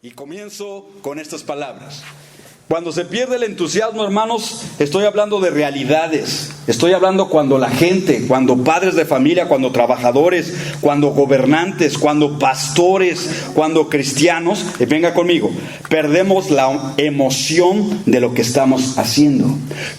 Y comienzo con estas palabras. Cuando se pierde el entusiasmo, hermanos, estoy hablando de realidades. Estoy hablando cuando la gente, cuando padres de familia, cuando trabajadores, cuando gobernantes, cuando pastores, cuando cristianos, venga conmigo, perdemos la emoción de lo que estamos haciendo.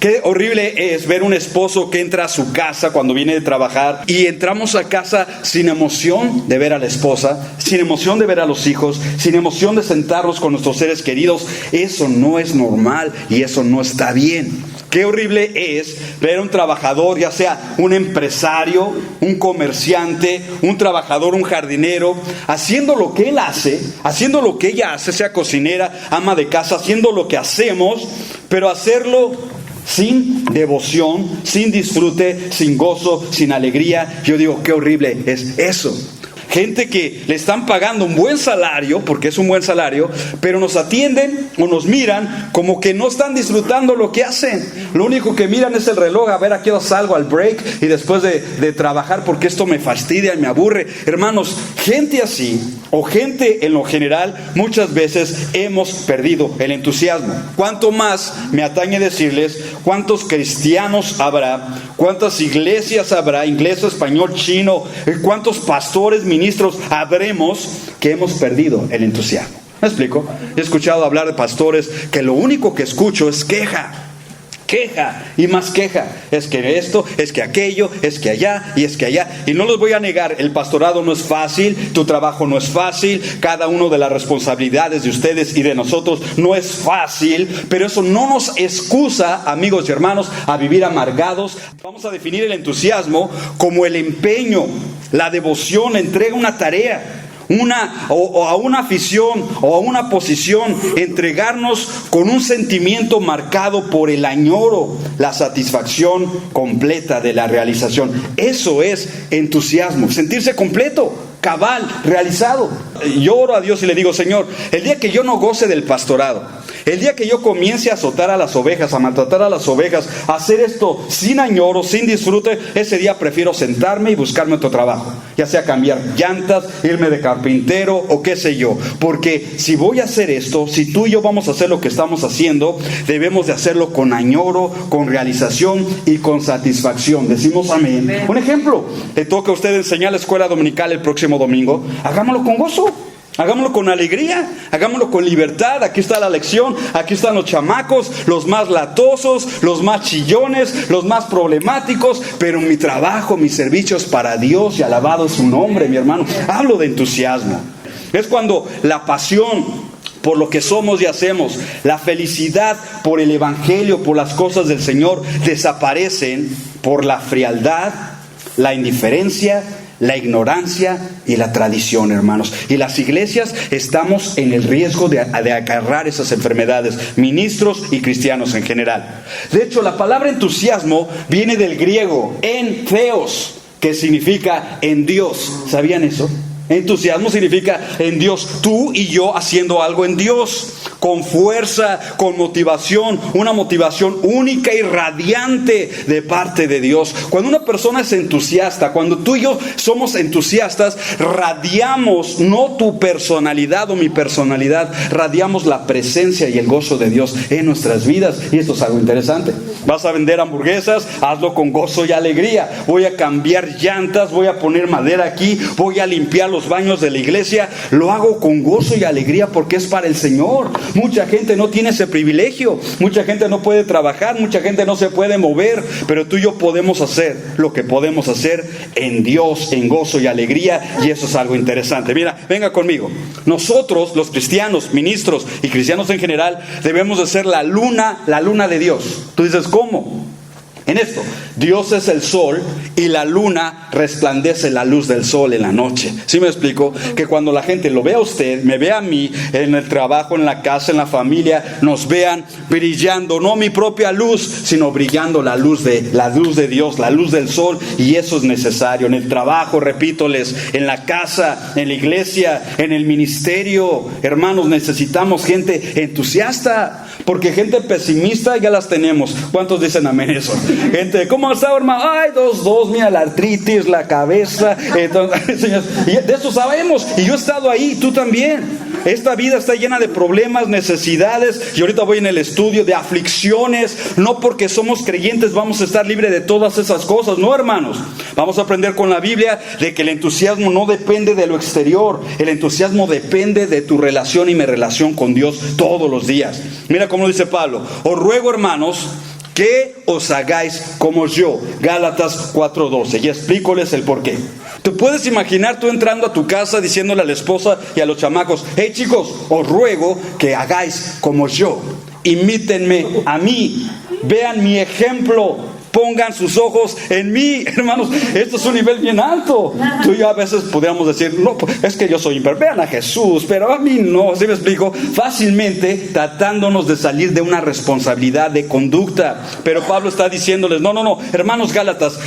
Qué horrible es ver un esposo que entra a su casa cuando viene de trabajar y entramos a casa sin emoción de ver a la esposa, sin emoción de ver a los hijos, sin emoción de sentarnos con nuestros seres queridos. Eso no es normal y eso no está bien. Qué horrible es ver a un trabajador, ya sea un empresario, un comerciante, un trabajador, un jardinero, haciendo lo que él hace, haciendo lo que ella hace, sea cocinera, ama de casa, haciendo lo que hacemos, pero hacerlo sin devoción, sin disfrute, sin gozo, sin alegría. Yo digo, qué horrible es eso. Gente que le están pagando un buen salario, porque es un buen salario, pero nos atienden o nos miran como que no están disfrutando lo que hacen. Lo único que miran es el reloj, a ver a qué hora salgo al break y después de trabajar, porque esto me fastidia y me aburre. Hermanos, gente así, o gente en lo general, muchas veces hemos perdido el entusiasmo. Cuánto más me atañe decirles cuántos cristianos habrá, cuántas iglesias habrá, inglés, español, chino, cuántos pastores, ministros habremos que hemos perdido el entusiasmo. ¿Me explico? He escuchado hablar de pastores que lo único que escucho es queja y más queja. Es que esto, es que aquello, es que allá y es que allá. Y no les voy a negar, el pastorado no es fácil, tu trabajo no es fácil, cada uno de las responsabilidades de ustedes y de nosotros no es fácil, pero eso no nos excusa, amigos y hermanos, a vivir amargados. Vamos a definir el entusiasmo como el empeño, la devoción, la entrega a una tarea, a una afición o a una posición, entregarnos con un sentimiento marcado por el añoro, la satisfacción completa de la realización. Eso es entusiasmo, sentirse completo, cabal, realizado. Yo oro a Dios y le digo, Señor, el día que yo no goce del pastorado, el día que yo comience a azotar a las ovejas, a maltratar a las ovejas, a hacer esto sin añoro, sin disfrute, ese día prefiero sentarme y buscarme otro trabajo, ya sea cambiar llantas, irme de carpintero o qué sé yo. Porque si voy a hacer esto, si tú y yo vamos a hacer lo que estamos haciendo, debemos de hacerlo con añoro, con realización y con satisfacción. Decimos amén. Amén. Un ejemplo, le toca a usted enseñar la escuela dominical el próximo domingo, hagámoslo con gozo. Hagámoslo con alegría, hagámoslo con libertad. Aquí está la lección, aquí están los chamacos, los más latosos, los más chillones, los más problemáticos, pero mi trabajo, mis servicios para Dios, y alabado es su nombre, mi hermano. Hablo de entusiasmo. Es cuando la pasión por lo que somos y hacemos, la felicidad por el evangelio, por las cosas del Señor, desaparecen por la frialdad, la indiferencia, la ignorancia y la tradición, hermanos. Y las iglesias estamos en el riesgo de agarrar esas enfermedades, ministros y cristianos en general. De hecho, la palabra entusiasmo viene del griego en theos, que significa en Dios. ¿Sabían eso? Entusiasmo significa en Dios, tú y yo haciendo algo en Dios, con fuerza, con motivación, una motivación única y radiante de parte de Dios. Cuando una persona es entusiasta, cuando tú y yo somos entusiastas, radiamos no tu personalidad o mi personalidad, radiamos la presencia y el gozo de Dios en nuestras vidas. Y esto es algo interesante. Vas a vender hamburguesas, hazlo con gozo y alegría. Voy a cambiar llantas, voy a poner madera aquí, voy a limpiar los baños de la iglesia, lo hago con gozo y alegría porque es para el Señor. Mucha gente no tiene ese privilegio, mucha gente no puede trabajar, mucha gente no se puede mover, pero tú y yo podemos hacer lo que podemos hacer en Dios, en gozo y alegría, y eso es algo interesante. Mira, venga conmigo. Nosotros, los cristianos, ministros y cristianos en general, debemos de ser la luna de Dios. Tú dices, ¿cómo? En esto, Dios es el sol y la luna resplandece la luz del sol en la noche. ¿Sí me explico? Que cuando la gente lo vea a usted, me vea a mí, en el trabajo, en la casa, en la familia, nos vean brillando, no mi propia luz, sino brillando la luz de Dios, la luz del sol, y eso es necesario. En el trabajo, repítoles, en la casa, en la iglesia, en el ministerio, hermanos, necesitamos gente entusiasta, porque gente pesimista ya las tenemos. ¿Cuántos dicen amén eso? Gente, ¿cómo está, hermano? Ay, dos, mira la artritis, la cabeza. Entonces, y de eso sabemos. Y yo he estado ahí, tú también. esta vida está llena de problemas, necesidades, y ahorita voy en el estudio, de aflicciones. No porque somos creyentes vamos a estar libres de todas esas cosas, no, hermanos. Vamos a aprender con la Biblia de que el entusiasmo no depende de lo exterior. El entusiasmo depende de tu relación y mi relación con Dios todos los días. Mira cómo dice Pablo: os ruego, hermanos, que os hagáis como yo. Gálatas 4:12. Y explícoles el por qué. ¿Te puedes imaginar tú entrando a tu casa diciéndole a la esposa y a los chamacos: hey chicos, os ruego que hagáis como yo, imítenme a mí, vean mi ejemplo, pongan sus ojos en mí? Hermanos, esto es un nivel bien alto. Tú y yo a veces podríamos decir: no, es que yo soy imperfecto, vean a Jesús, pero a mí no. ¿Sí me explico? Fácilmente tratándonos de salir de una responsabilidad de conducta. Pero Pablo está diciéndoles: no, hermanos Gálatas,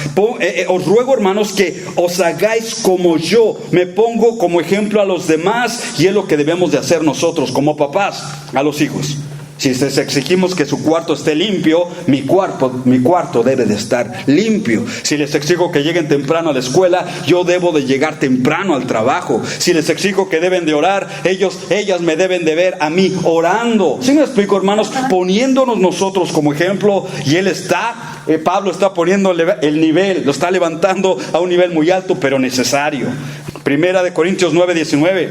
os ruego, hermanos, que os hagáis como yo. Me pongo como ejemplo a los demás, y es lo que debemos de hacer nosotros como papás a los hijos. Si les exigimos que su cuarto esté limpio, mi cuarto debe de estar limpio. Si les exijo que lleguen temprano a la escuela, yo debo de llegar temprano al trabajo. Si les exijo que deben de orar, ellas me deben de ver a mí orando. ¿Sí me explico, hermanos? Poniéndonos nosotros como ejemplo, y Pablo está poniendo el nivel, lo está levantando a un nivel muy alto, pero necesario. Primera de Corintios 9:19.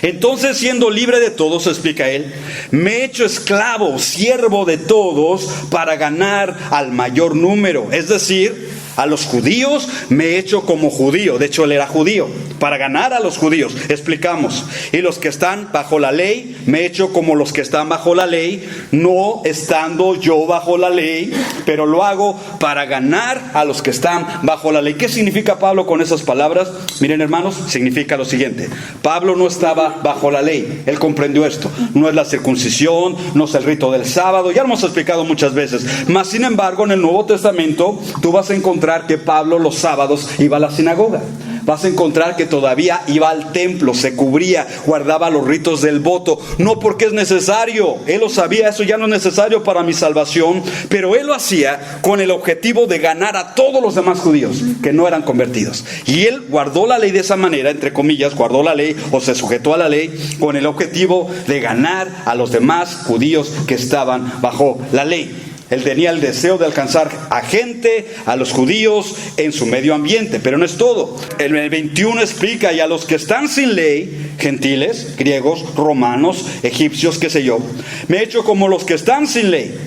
Entonces, siendo libre de todos, explica él, me he hecho esclavo, siervo de todos, para ganar al mayor número. Es decir, a los judíos me he hecho como judío. De hecho, él era judío, para ganar a los judíos. Explicamos. Y los que están bajo la ley, me he hecho como los que están bajo la ley, no estando yo bajo la ley, pero lo hago para ganar a los que están bajo la ley. ¿Qué significa Pablo con esas palabras? Miren, hermanos, significa lo siguiente: Pablo no estaba bajo la ley. Él comprendió esto. No es la circuncisión, no es el rito del sábado, ya lo hemos explicado muchas veces. Mas sin embargo, en el Nuevo Testamento tú vas a encontrar que Pablo los sábados iba a la sinagoga. Vas a encontrar que todavía iba al templo, se cubría, guardaba los ritos del voto. No porque es necesario, él lo sabía, eso ya no es necesario para mi salvación, pero él lo hacía con el objetivo de ganar a todos los demás judíos que no eran convertidos. Y él guardó la ley de esa manera, entre comillas, guardó la ley o se sujetó a la ley con el objetivo de ganar a los demás judíos que estaban bajo la ley. Él tenía el deseo de alcanzar a gente, a los judíos, en su medio ambiente. Pero no es todo. El 21 explica: y a los que están sin ley, gentiles, griegos, romanos, egipcios, qué sé yo, me he hecho como los que están sin ley.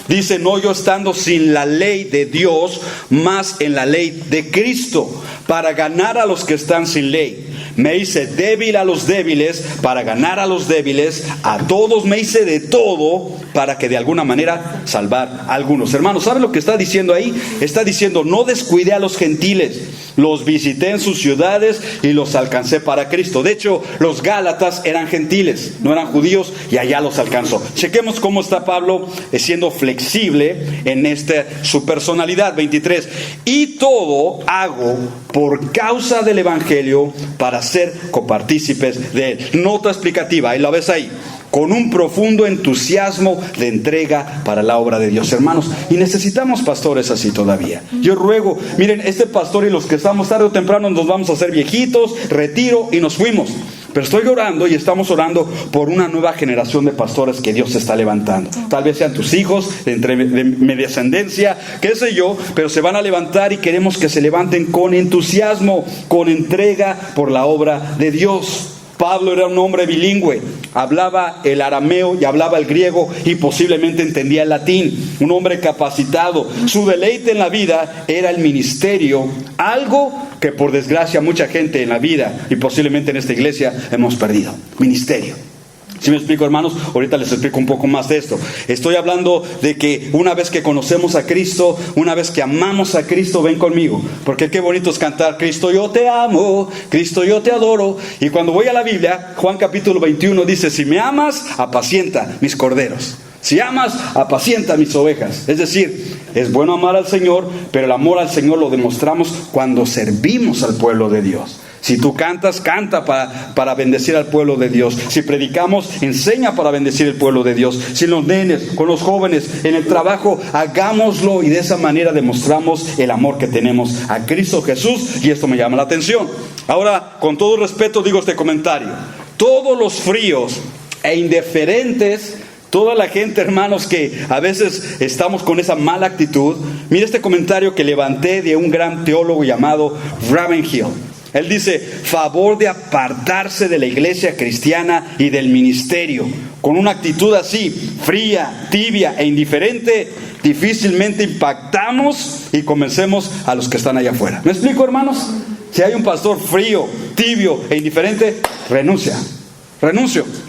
Dice, no yo estando sin la ley de Dios, más en la ley de Cristo, para ganar a los que están sin ley. Me hice débil a los débiles para ganar a los débiles. A todos me hice de todo para que de alguna manera salvar a algunos. Hermanos, ¿saben lo que está diciendo ahí? Está diciendo: no descuidé a los gentiles, los visité en sus ciudades y los alcancé para Cristo. De hecho, los Gálatas eran gentiles, no eran judíos, y allá los alcanzó. Chequemos cómo está Pablo siendo flexible en su personalidad. 23. Y todo hago por causa del evangelio, para ser copartícipes de él. Nota explicativa, ahí la ves ahí: con un profundo entusiasmo de entrega para la obra de Dios. Hermanos, y necesitamos pastores así todavía. Yo ruego, miren, este pastor y los que estamos tarde o temprano nos vamos a hacer viejitos, retiro y nos fuimos. Pero estoy orando y estamos orando por una nueva generación de pastores que Dios está levantando. Tal vez sean tus hijos, de mi descendencia, qué sé yo, pero se van a levantar y queremos que se levanten con entusiasmo, con entrega por la obra de Dios. Pablo era un hombre bilingüe, hablaba el arameo y hablaba el griego y posiblemente entendía el latín. Un hombre capacitado. Su deleite en la vida era el ministerio, algo que por desgracia mucha gente en la vida y posiblemente en esta iglesia hemos perdido. Ministerio. ¿Sí me explico, hermanos? Ahorita les explico un poco más de esto. Estoy hablando de que una vez que conocemos a Cristo, una vez que amamos a Cristo, ven conmigo. Porque qué bonito es cantar: Cristo yo te amo, Cristo yo te adoro. Y cuando voy a la Biblia, Juan capítulo 21 dice: si me amas, apacienta mis corderos. Si amas, apacienta mis ovejas. Es decir, es bueno amar al Señor, pero el amor al Señor lo demostramos cuando servimos al pueblo de Dios. Si tú cantas, canta para bendecir al pueblo de Dios. Si predicamos, enseña para bendecir el pueblo de Dios. Si los nenes, con los jóvenes, en el trabajo, hagámoslo, y de esa manera demostramos el amor que tenemos a Cristo Jesús. Y esto me llama la atención. Ahora, con todo respeto, digo este comentario: todos los fríos e indiferentes, toda la gente, hermanos, que a veces estamos con esa mala actitud. Mira este comentario que levanté de un gran teólogo llamado Ravenhill. Él dice: favor de apartarse de la iglesia cristiana y del ministerio. Con una actitud así, fría, tibia e indiferente, difícilmente impactamos y convencemos a los que están allá afuera. ¿Me explico, hermanos? Si hay un pastor frío, tibio e indiferente, renuncio.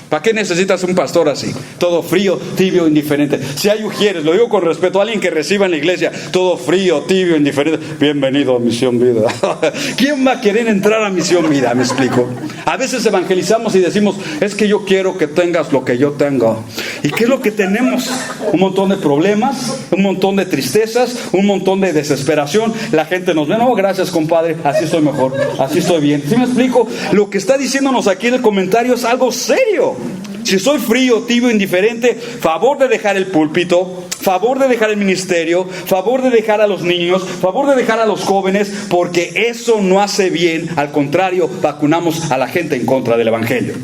¿Para qué necesitas un pastor así? Todo frío, tibio, indiferente. Si hay ujieres, lo digo con respeto, a alguien que reciba en la iglesia, todo frío, tibio, indiferente, bienvenido a Misión Vida. ¿Quién va a querer entrar a Misión Vida? ¿Me explico? A veces evangelizamos y decimos: es que yo quiero que tengas lo que yo tengo. ¿Y qué es lo que tenemos? Un montón de problemas, un montón de tristezas, un montón de desesperación. La gente nos ve: no, gracias, compadre, así estoy mejor, así estoy bien. ¿Sí me explico? Lo que está diciéndonos aquí en el comentario es algo serio. Si soy frío, tibio, indiferente, favor de dejar el púlpito, favor de dejar el ministerio, favor de dejar a los niños, favor de dejar a los jóvenes, porque eso no hace bien. Al contrario, vacunamos a la gente en contra del evangelio.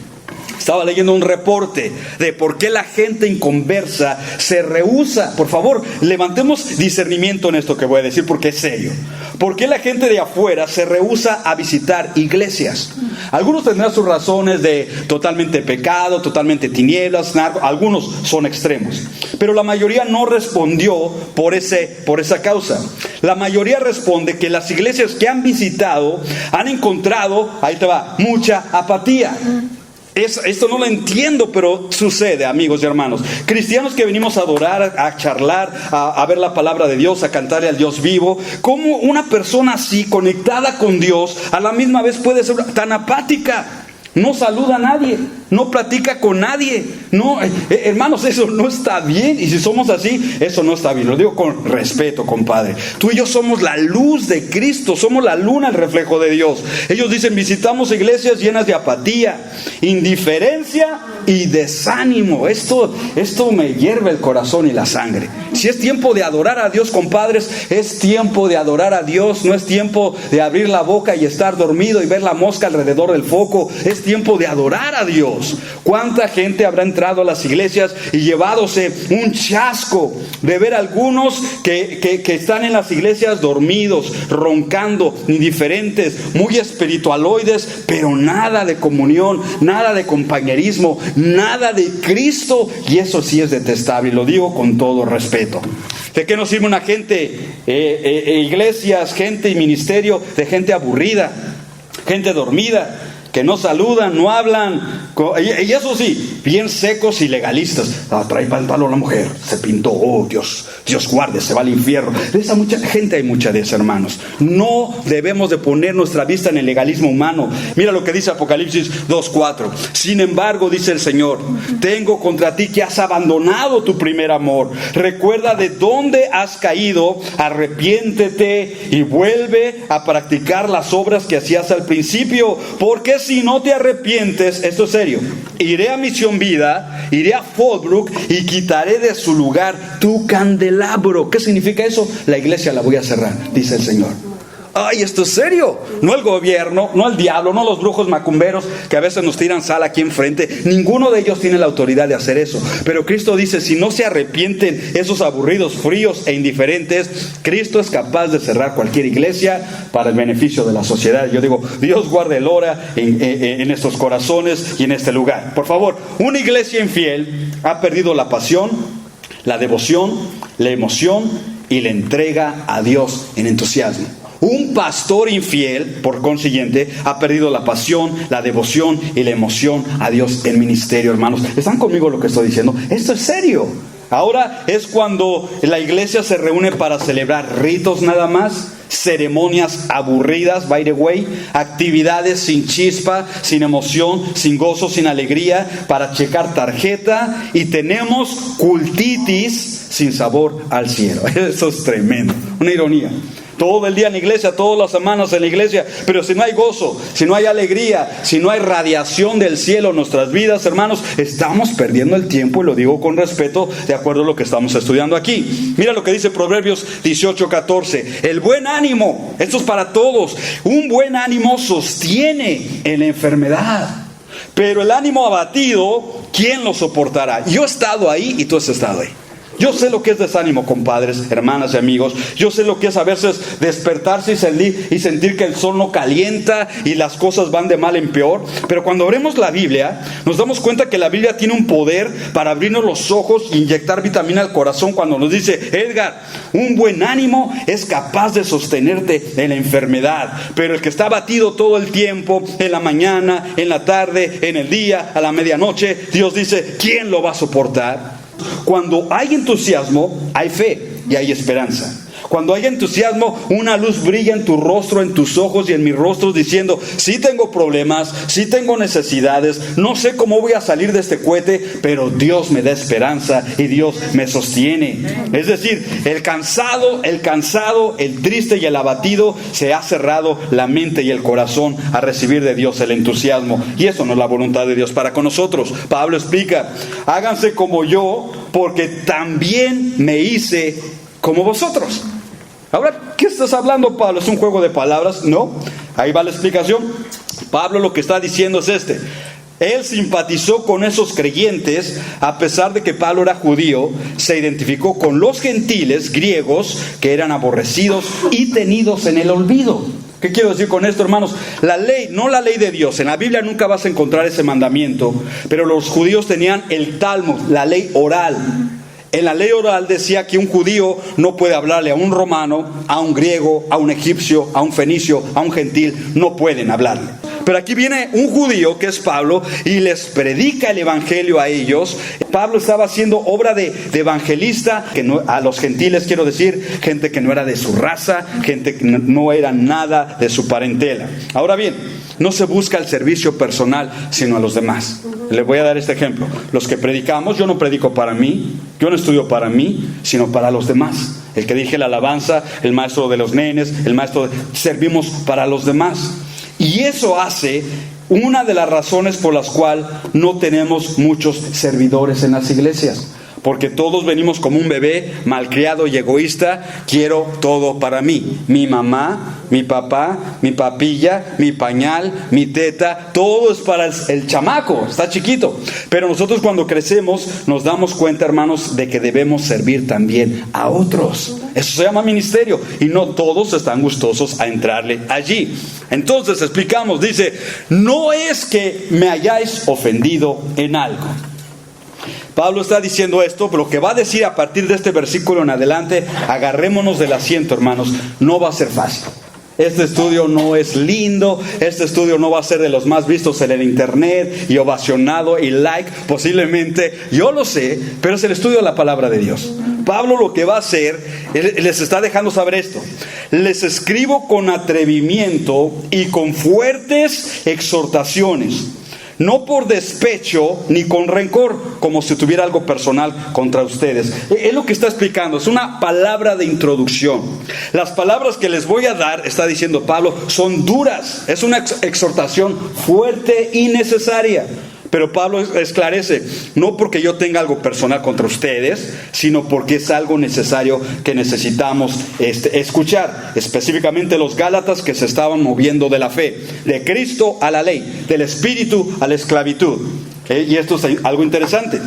Estaba leyendo un reporte de por qué la gente inconversa se rehúsa. Por favor, levantemos discernimiento en esto que voy a decir, porque es serio. ¿Por qué la gente de afuera se rehúsa a visitar iglesias? Algunos tendrán sus razones de totalmente pecado, totalmente tinieblas, narco. Algunos son extremos. Pero la mayoría no respondió por esa causa. La mayoría responde que las iglesias que han visitado han encontrado, ahí te va, mucha apatía. Esto no lo entiendo, pero sucede, amigos y hermanos. Cristianos que venimos a adorar, a charlar, a ver la palabra de Dios, a cantarle al Dios vivo. ¿Cómo una persona así, conectada con Dios, a la misma vez puede ser tan apática? No saluda a nadie, no platica con nadie. No, hermanos, eso no está bien. Y si somos así, eso no está bien. Lo digo con respeto, compadre. Tú y yo somos la luz de Cristo, somos la luna, el reflejo de Dios. Ellos dicen: visitamos iglesias llenas de apatía, indiferencia y desánimo. Esto me hierve el corazón y la sangre. Si es tiempo de adorar a Dios, compadres, es tiempo de adorar a Dios. No es tiempo de abrir la boca y estar dormido y ver la mosca alrededor del foco. Es tiempo de adorar a Dios. ¿Cuánta gente habrá entrado a las iglesias y llevadose un chasco de ver a algunos que están en las iglesias dormidos, roncando, indiferentes, muy espiritualoides, pero nada de comunión, nada de compañerismo, nada de Cristo? Y eso sí es detestable, y lo digo con todo respeto. ¿De qué nos sirve una gente, iglesias, gente y ministerio de gente aburrida, gente dormida, que no saludan, no hablan, y eso sí, bien secos y legalistas? Trae pantalón la mujer, se pintó, oh Dios guarde, se va al infierno. De esa mucha gente hay mucha de eso, hermanos. No debemos de poner nuestra vista en el legalismo humano. Mira lo que dice Apocalipsis 2:4. Sin embargo, dice el Señor, tengo contra ti que has abandonado tu primer amor. Recuerda de dónde has caído, arrepiéntete y vuelve a practicar las obras que hacías al principio, porque si no te arrepientes, esto es serio, iré a Misión Vida, iré a Fallbrook y quitaré de su lugar tu candelabro. ¿Qué significa eso? La iglesia la voy a cerrar, dice el Señor. Ay, esto es serio. No el gobierno, no el diablo, no los brujos macumberos que a veces nos tiran sal aquí enfrente. Ninguno de ellos tiene la autoridad de hacer eso. Pero Cristo dice: si no se arrepienten esos aburridos, fríos e indiferentes, Cristo es capaz de cerrar cualquier iglesia para el beneficio de la sociedad. Yo digo, Dios guarde el hora en estos corazones y en este lugar. Por favor, una iglesia infiel ha perdido la pasión, la devoción, la emoción y la entrega a Dios en entusiasmo. Un pastor infiel, por consiguiente, ha perdido la pasión, la devoción y la emoción a Dios en ministerio, hermanos. ¿Están conmigo lo que estoy diciendo? Esto es serio. Ahora es cuando la iglesia se reúne para celebrar ritos nada más, ceremonias aburridas, by the way, actividades sin chispa, sin emoción, sin gozo, sin alegría, para checar tarjeta, y tenemos cultitis sin sabor al cielo. Eso es tremendo, una ironía. Todo el día en la iglesia, todas las semanas en la iglesia, pero si no hay gozo, si no hay alegría, si no hay radiación del cielo en nuestras vidas, hermanos, estamos perdiendo el tiempo, y lo digo con respeto, de acuerdo a lo que estamos estudiando aquí. Mira lo que dice Proverbios 18:14. El buen ánimo, esto es para todos, un buen ánimo sostiene en la enfermedad, Pero el ánimo abatido, ¿quién lo soportará? Yo he estado ahí y tú has estado ahí. Yo sé lo que es desánimo, compadres, hermanas y amigos. Yo sé lo que es a veces despertarse y sentir que el sol no calienta y las cosas van de mal en peor. Pero cuando abrimos la Biblia, nos damos cuenta que la Biblia tiene un poder para abrirnos los ojos e inyectar vitamina al corazón cuando nos dice: Edgar, un buen ánimo es capaz de sostenerte en la enfermedad. Pero el que está abatido todo el tiempo, en la mañana, en la tarde, en el día, a la medianoche, Dios dice: ¿quién lo va a soportar? Cuando hay entusiasmo, hay fe y hay esperanza. Cuando hay entusiasmo, una luz brilla en tu rostro, en tus ojos y en mis rostros, diciendo: sí tengo problemas, sí tengo necesidades, no sé cómo voy a salir de este cohete, pero Dios me da esperanza y Dios me sostiene. Es decir, el cansado, el triste y el abatido se ha cerrado la mente y el corazón a recibir de Dios el entusiasmo. Y eso no es la voluntad de Dios para con nosotros. Pablo explica: háganse como yo, porque también me hice como vosotros. Ahora, ¿qué estás hablando, Pablo? ¿Es un juego de palabras? No, ahí va la explicación. Pablo lo que está diciendo es él simpatizó con esos creyentes, a pesar de que Pablo era judío, se identificó con los gentiles griegos que eran aborrecidos y tenidos en el olvido. ¿Qué quiero decir con esto, hermanos? La ley, no la ley de Dios. En la Biblia nunca vas a encontrar ese mandamiento, pero los judíos tenían el Talmud, la ley oral. En la ley oral decía que un judío no puede hablarle a un romano, a un griego, a un egipcio, a un fenicio, a un gentil. No pueden hablarle. Pero aquí viene un judío, que es Pablo, y les predica el evangelio a ellos. Pablo estaba haciendo obra de evangelista, que no, a los gentiles, quiero decir, gente que no era de su raza, gente que no era nada de su parentela. Ahora bien, no se busca el servicio personal, sino a los demás. Les voy a dar este ejemplo. Los que predicamos, yo no predico para mí, yo no estudio para mí, sino para los demás. El que dirige la alabanza, el maestro de los nenes, servimos para los demás. Y eso hace una de las razones por las cuales no tenemos muchos servidores en las iglesias. Porque todos venimos como un bebé malcriado y egoísta. Quiero todo para mí. Mi mamá, mi papá, mi papilla, mi pañal, mi teta. Todo es para el chamaco, está chiquito. Pero nosotros cuando crecemos nos damos cuenta, hermanos, de que debemos servir también a otros. Eso se llama ministerio. Y no todos están gustosos a entrarle allí. Entonces explicamos, dice: no es que me hayáis ofendido en algo. Pablo está diciendo esto, pero lo que va a decir a partir de este versículo en adelante, agarrémonos del asiento, hermanos, no va a ser fácil. Este estudio no es lindo, este estudio no va a ser de los más vistos en el internet y ovacionado y like, posiblemente, yo lo sé, pero es el estudio de la palabra de Dios. Pablo lo que va a hacer, les está dejando saber esto: les escribo con atrevimiento y con fuertes exhortaciones, no por despecho ni con rencor, como si tuviera algo personal contra ustedes. Es lo que está explicando, es una palabra de introducción. Las palabras que les voy a dar, está diciendo Pablo, son duras. Es una exhortación fuerte y necesaria. Pero Pablo esclarece, no porque yo tenga algo personal contra ustedes, sino porque es algo necesario que necesitamos escuchar. Específicamente los Gálatas, que se estaban moviendo de la fe, de Cristo a la ley, del Espíritu a la esclavitud. Y esto es algo interesante.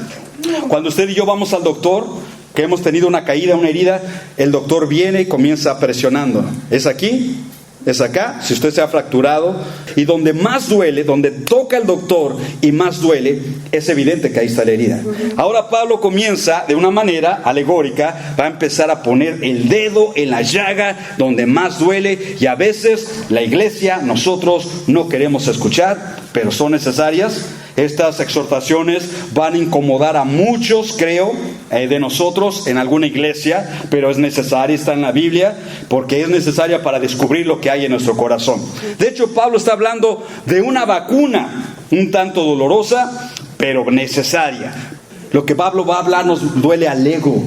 Cuando usted y yo vamos al doctor, que hemos tenido una caída, una herida, el doctor viene y comienza presionando. ¿Es aquí? Es acá, si usted se ha fracturado. Y donde más duele, donde toca el doctor y más duele, es evidente que ahí está la herida. Ahora Pablo comienza de una manera alegórica, va a empezar a poner el dedo en la llaga donde más duele. Y a veces la iglesia, nosotros no queremos escuchar, pero son necesarias. Estas exhortaciones van a incomodar a muchos, creo, de nosotros en alguna iglesia, pero es necesaria, está en la Biblia, porque es necesaria para descubrir lo que hay en nuestro corazón. De hecho, Pablo está hablando de una vacuna un tanto dolorosa, pero necesaria. Lo que Pablo va a hablar nos duele al ego,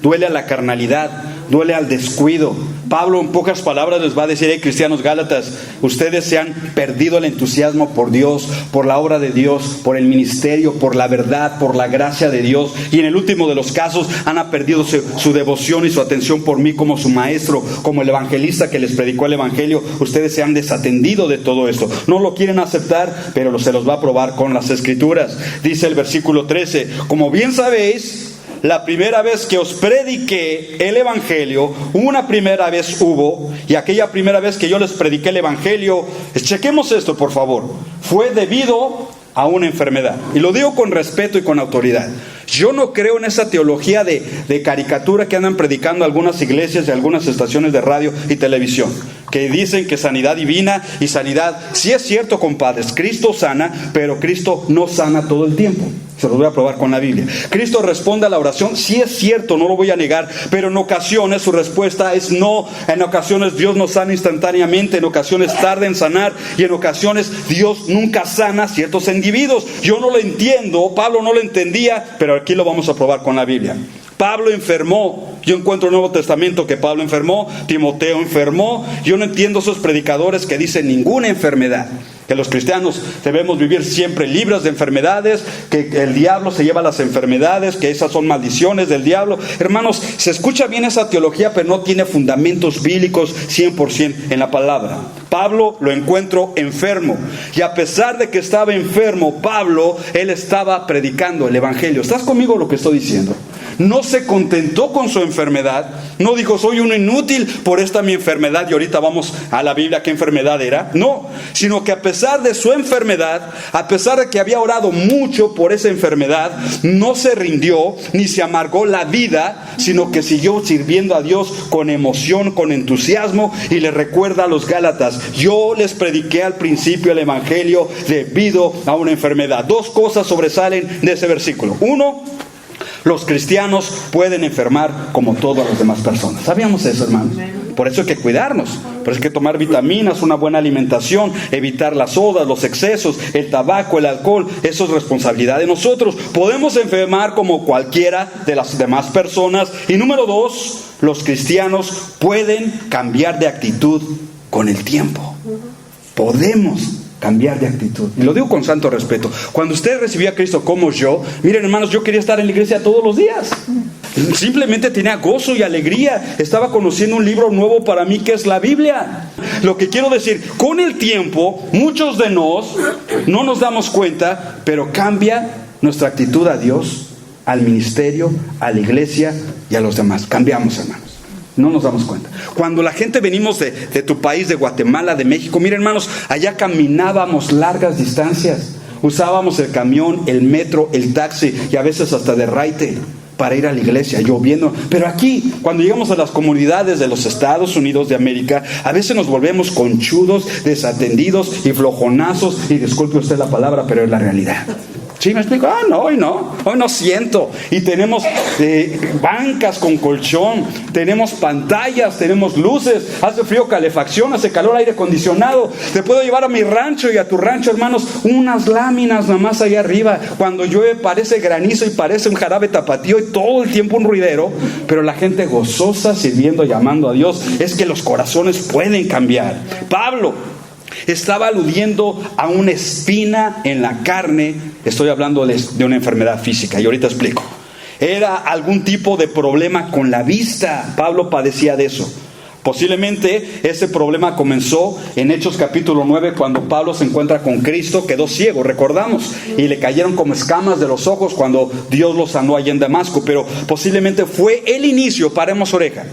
duele a la carnalidad, duele al descuido, Pablo en pocas palabras les va a decir: hey, cristianos gálatas, ustedes se han perdido el entusiasmo por Dios, por la obra de Dios, por el ministerio, por la verdad, por la gracia de Dios, y en el último de los casos han perdido su devoción y su atención por mí como su maestro, como el evangelista que les predicó el evangelio. Ustedes se han desatendido de todo esto, no lo quieren aceptar, pero se los va a probar con las escrituras. Dice el versículo 13: como bien sabéis, la primera vez que os prediqué el evangelio, una primera vez hubo, y aquella primera vez que yo les prediqué el evangelio, chequemos esto por favor, fue debido a una enfermedad. Y lo digo con respeto y con autoridad. Yo no creo en esa teología de caricatura que andan predicando algunas iglesias y algunas estaciones de radio y televisión, que dicen que sanidad divina y sanidad. Sí es cierto, compadres, Cristo sana, pero Cristo no sana todo el tiempo. Se los voy a probar con la Biblia. Cristo responde a la oración, sí es cierto, no lo voy a negar, pero en ocasiones su respuesta es no. En ocasiones Dios no sana instantáneamente, en ocasiones tarda en sanar, y en ocasiones Dios nunca sana a ciertos individuos. Yo no lo entiendo, Pablo no lo entendía, pero aquí lo vamos a probar con la Biblia. Pablo enfermó. Yo encuentro en el Nuevo Testamento que Pablo enfermó, Timoteo enfermó. Yo no entiendo esos predicadores que dicen ninguna enfermedad, que los cristianos debemos vivir siempre libres de enfermedades, que el diablo se lleva las enfermedades, que esas son maldiciones del diablo. Hermanos, se escucha bien esa teología, pero no tiene fundamentos bíblicos 100% en la palabra. Pablo lo encuentro enfermo, y a pesar de que estaba enfermo, Pablo, él estaba predicando el evangelio. ¿Estás conmigo lo que estoy diciendo? No se contentó con su enfermedad, no dijo soy un inútil por esta mi enfermedad y ahorita vamos a la Biblia qué enfermedad era. No, sino que a pesar de su enfermedad, a pesar de que había orado mucho por esa enfermedad, no se rindió ni se amargó la vida, sino que siguió sirviendo a Dios con emoción, con entusiasmo, y le recuerda a los Gálatas: yo les prediqué al principio el evangelio debido a una enfermedad. Dos cosas sobresalen de ese versículo. Uno, los cristianos pueden enfermar como todas las demás personas. ¿Sabíamos eso, hermanos? Por eso hay que cuidarnos. Por eso hay que tomar vitaminas, una buena alimentación, evitar las sodas, los excesos, el tabaco, el alcohol. Eso es responsabilidad de nosotros. Podemos enfermar como cualquiera de las demás personas. Y número dos, los cristianos pueden cambiar de actitud con el tiempo. Podemos cambiar de actitud. Y lo digo con santo respeto. Cuando usted recibió a Cristo como yo, miren, hermanos, yo quería estar en la iglesia todos los días. Simplemente tenía gozo y alegría. Estaba conociendo un libro nuevo para mí, que es la Biblia. Lo que quiero decir, con el tiempo, muchos de nos no nos damos cuenta, pero cambia nuestra actitud a Dios, al ministerio, a la iglesia y a los demás. Cambiamos, hermanos. No nos damos cuenta. Cuando la gente venimos de tu país, de Guatemala, de México, miren, hermanos, allá caminábamos largas distancias. Usábamos el camión, el metro, el taxi y a veces hasta de raite para ir a la iglesia, lloviendo. Pero aquí, cuando llegamos a las comunidades de los Estados Unidos de América, a veces nos volvemos conchudos, desatendidos y flojonazos. Y disculpe usted la palabra, pero es la realidad. ¿Sí me explico? Hoy no siento. Y tenemos bancas con colchón, tenemos pantallas, tenemos luces, hace frío, calefacción, hace calor, aire acondicionado. Te puedo llevar a mi rancho y a tu rancho, hermanos, unas láminas nada más allá arriba. Cuando llueve parece granizo y parece un jarabe tapatío y todo el tiempo un ruidero, pero la gente gozosa sirviendo, llamando a Dios. Es que los corazones pueden cambiar. Pablo estaba aludiendo a una espina en la carne. Estoy hablando de una enfermedad física y ahorita explico. Era algún tipo de problema con la vista. Pablo padecía de eso. Posiblemente ese problema comenzó en Hechos capítulo 9, cuando Pablo se encuentra con Cristo, quedó ciego, recordamos, y le cayeron como escamas de los ojos cuando Dios lo sanó allá en Damasco. Pero posiblemente fue el inicio, paremos oreja,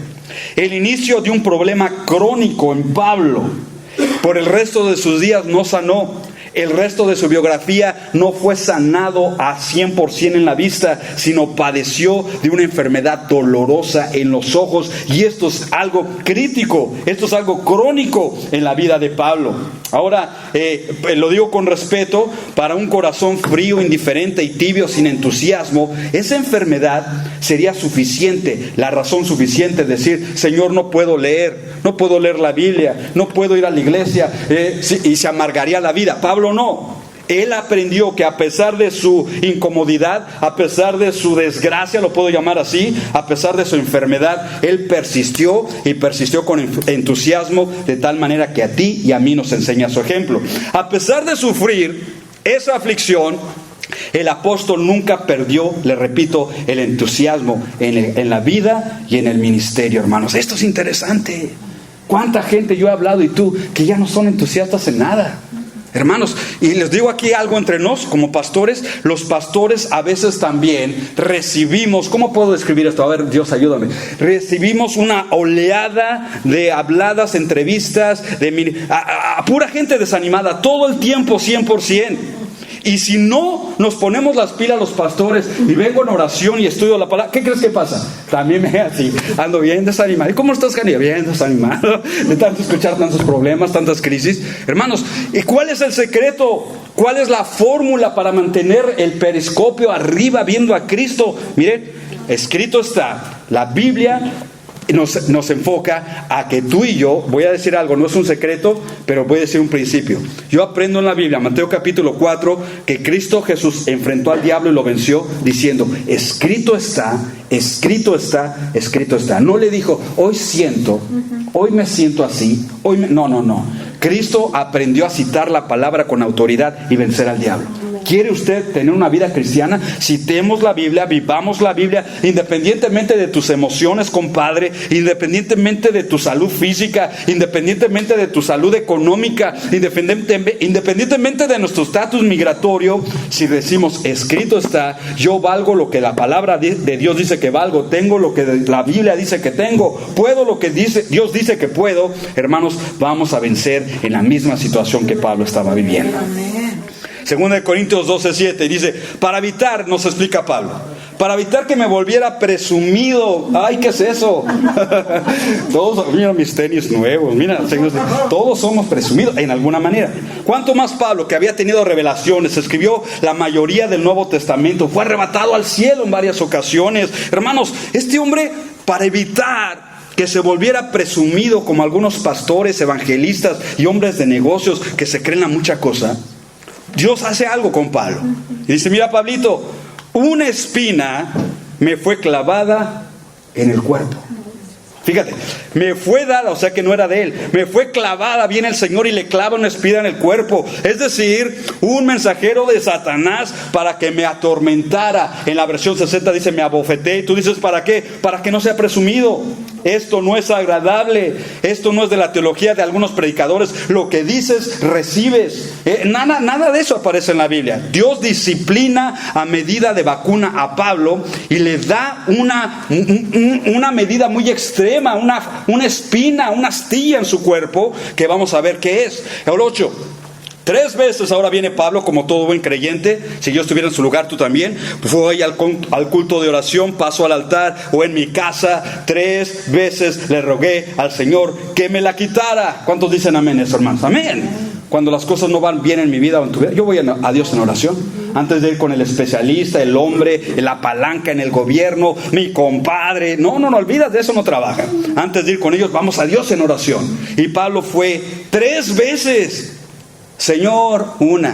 el inicio de un problema crónico en Pablo. Por el resto de sus días no sanó. El resto de su biografía no fue sanado a 100% en la vista, sino padeció de una enfermedad dolorosa en los ojos. Y esto es algo crítico, esto es algo crónico en la vida de Pablo. Ahora, lo digo con respeto, para un corazón frío, indiferente y tibio, sin entusiasmo, esa enfermedad sería suficiente, la razón suficiente de decir: Señor, no puedo leer la Biblia, no puedo ir a la iglesia, y se amargaría la vida. Pablo no. Él aprendió que a pesar de su incomodidad, a pesar de su desgracia, lo puedo llamar así, a pesar de su enfermedad, Él persistió y persistió con entusiasmo, de tal manera que a ti y a mí nos enseña su ejemplo. A pesar de sufrir esa aflicción, el apóstol nunca perdió, le repito, el entusiasmo en la vida y en el ministerio, hermanos. Esto es interesante. ¿Cuánta gente yo he hablado y tú que ya no son entusiastas en nada? Hermanos, y les digo aquí algo entre nos, como pastores, los pastores a veces también recibimos, ¿cómo puedo describir esto? A ver, Dios, ayúdame. Recibimos una oleada de habladas, entrevistas, a pura gente desanimada, todo el tiempo 100%. Y si no nos ponemos las pilas los pastores y vengo en oración y estudio la palabra, ¿qué crees que pasa? También me así, ando bien desanimado. ¿Y cómo estás, Cani? Bien desanimado, de tanto escuchar tantos problemas, tantas crisis. Hermanos, ¿y cuál es el secreto? ¿Cuál es la fórmula para mantener el periscopio arriba viendo a Cristo? Miren, escrito está, la Biblia nos enfoca a que tú y yo, voy a decir algo, no es un secreto, pero voy a decir un principio. Yo aprendo en la Biblia, Mateo capítulo 4, que Cristo Jesús enfrentó al diablo y lo venció diciendo, escrito está, escrito está, escrito está. No le dijo, hoy me siento así, no. Cristo aprendió a citar la palabra con autoridad y vencer al diablo. ¿Quiere usted tener una vida cristiana? Citemos la Biblia, vivamos la Biblia, independientemente de tus emociones, compadre, independientemente de tu salud física, independientemente de tu salud económica, independientemente de nuestro estatus migratorio. Si decimos, escrito está, yo valgo lo que la palabra de Dios dice que valgo, tengo lo que la Biblia dice que tengo, puedo lo que Dios dice que puedo, hermanos, vamos a vencer en la misma situación que Pablo estaba viviendo. Segunda de Corintios 12:7 dice, para evitar, nos explica Pablo, para evitar que me volviera presumido. Ay, ¿qué es eso? Todos, mira mis tenis nuevos, mira, todos somos presumidos en alguna manera. ¿Cuánto más Pablo, que había tenido revelaciones, escribió la mayoría del Nuevo Testamento, fue arrebatado al cielo en varias ocasiones? Hermanos, este hombre, para evitar que se volviera presumido como algunos pastores, evangelistas y hombres de negocios que se creen a mucha cosa, Dios hace algo con Pablo. Y dice, mira, Pablito, una espina me fue clavada en el cuerpo. Fíjate, me fue dada, o sea que no era de él, me fue clavada, viene el Señor y le clava una espina en el cuerpo. Es decir, un mensajero de Satanás para que me atormentara. En la versión 60 dice, me abofeté. Y tú dices, ¿para qué? Para que no sea presumido. Esto no es agradable. Esto no es de la teología de algunos predicadores. Lo que dices, recibes. Nada de eso aparece en la Biblia. Dios disciplina a medida de vacuna a Pablo y le da una medida muy extrema, una espina, una astilla en su cuerpo, que vamos a ver qué es. El 8. 3 veces ahora viene Pablo, como todo buen creyente. Si yo estuviera en su lugar, tú también. Fue al culto de oración, paso al altar o en mi casa. 3 veces le rogué al Señor que me la quitara. ¿Cuántos dicen amén eso, hermanos? Amén. Cuando las cosas no van bien en mi vida o en tu vida, yo voy a Dios en oración. Antes de ir con el especialista, el hombre, la palanca en el gobierno, mi compadre. No, olvidas de eso, no trabaja. Antes de ir con ellos, vamos a Dios en oración. Y Pablo fue 3 veces. Señor, 1.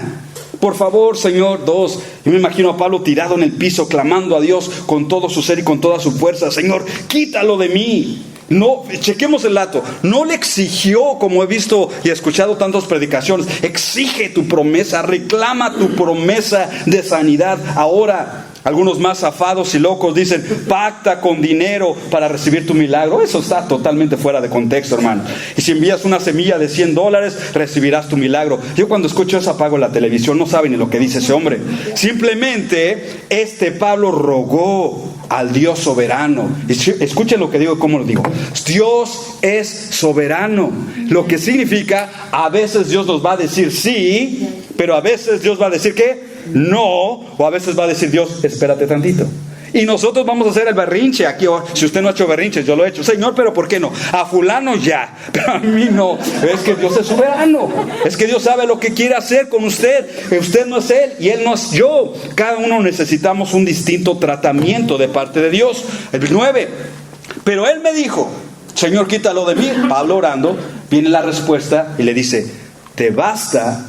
Por favor, Señor, 2. Yo me imagino a Pablo tirado en el piso, clamando a Dios con todo su ser y con toda su fuerza. Señor, quítalo de mí. No, chequemos el dato. No le exigió, como he visto y he escuchado tantas predicaciones. Exige tu promesa, reclama tu promesa de sanidad. Ahora, algunos más zafados y locos dicen, pacta con dinero para recibir tu milagro. Eso está totalmente fuera de contexto, hermano. Y si envías una semilla de $100, recibirás tu milagro. Yo cuando escucho eso apago la televisión. No saben ni lo que dice ese hombre. Simplemente Pablo rogó al Dios soberano. Escuchen lo que digo, cómo lo digo. Dios es soberano. Lo que significa, a veces Dios nos va a decir sí, pero a veces Dios va a decir ¿qué? No, o a veces va a decir Dios, espérate tantito. Y nosotros vamos a hacer el berrinche aquí. Si usted no ha hecho berrinches, yo lo he hecho. Señor, pero ¿por qué no? A fulano ya, pero a mí no. Es que Dios es soberano. Es que Dios sabe lo que quiere hacer con usted. Usted no es Él y Él no es yo. Cada uno necesitamos un distinto tratamiento de parte de Dios. El 9. Pero Él me dijo, Señor, quítalo de mí. Pablo orando, viene la respuesta y le dice, te basta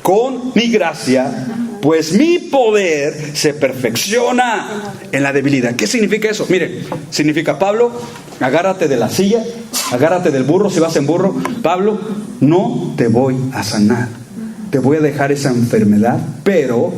con mi gracia, pues mi poder se perfecciona en la debilidad. ¿Qué significa eso? Miren, significa, Pablo, agárrate de la silla, agárrate del burro si vas en burro. Pablo, no te voy a sanar, te voy a dejar esa enfermedad, pero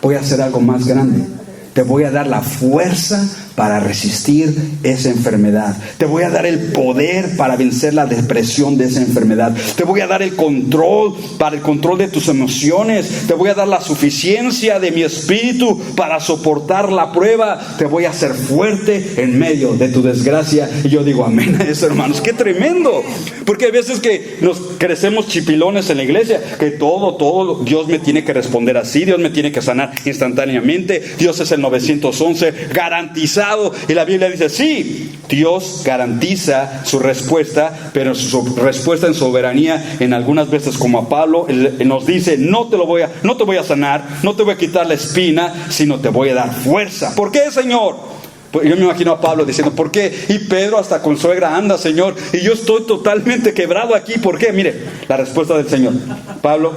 voy a hacer algo más grande. Te voy a dar la fuerza para resistir esa enfermedad. Te voy a dar el poder para vencer la depresión de esa enfermedad. Te voy a dar el control para el control de tus emociones. Te voy a dar la suficiencia de mi espíritu para soportar la prueba. Te voy a hacer fuerte en medio de tu desgracia. Y yo digo amén a eso, hermanos. ¡Qué tremendo! Porque hay veces que nos crecemos chipilones en la iglesia, que todo Dios me tiene que responder así, Dios me tiene que sanar instantáneamente, Dios es el 911 garantizado. Y la Biblia dice, sí, Dios garantiza su respuesta, pero su respuesta en soberanía, en algunas veces como a Pablo, Él nos dice, no te voy a sanar, no te voy a quitar la espina, sino te voy a dar fuerza. ¿Por qué, Señor? Pues yo me imagino a Pablo diciendo, ¿por qué? Y Pedro hasta con suegra anda, Señor, y yo estoy totalmente quebrado aquí. ¿Por qué? Mire, la respuesta del Señor. Pablo,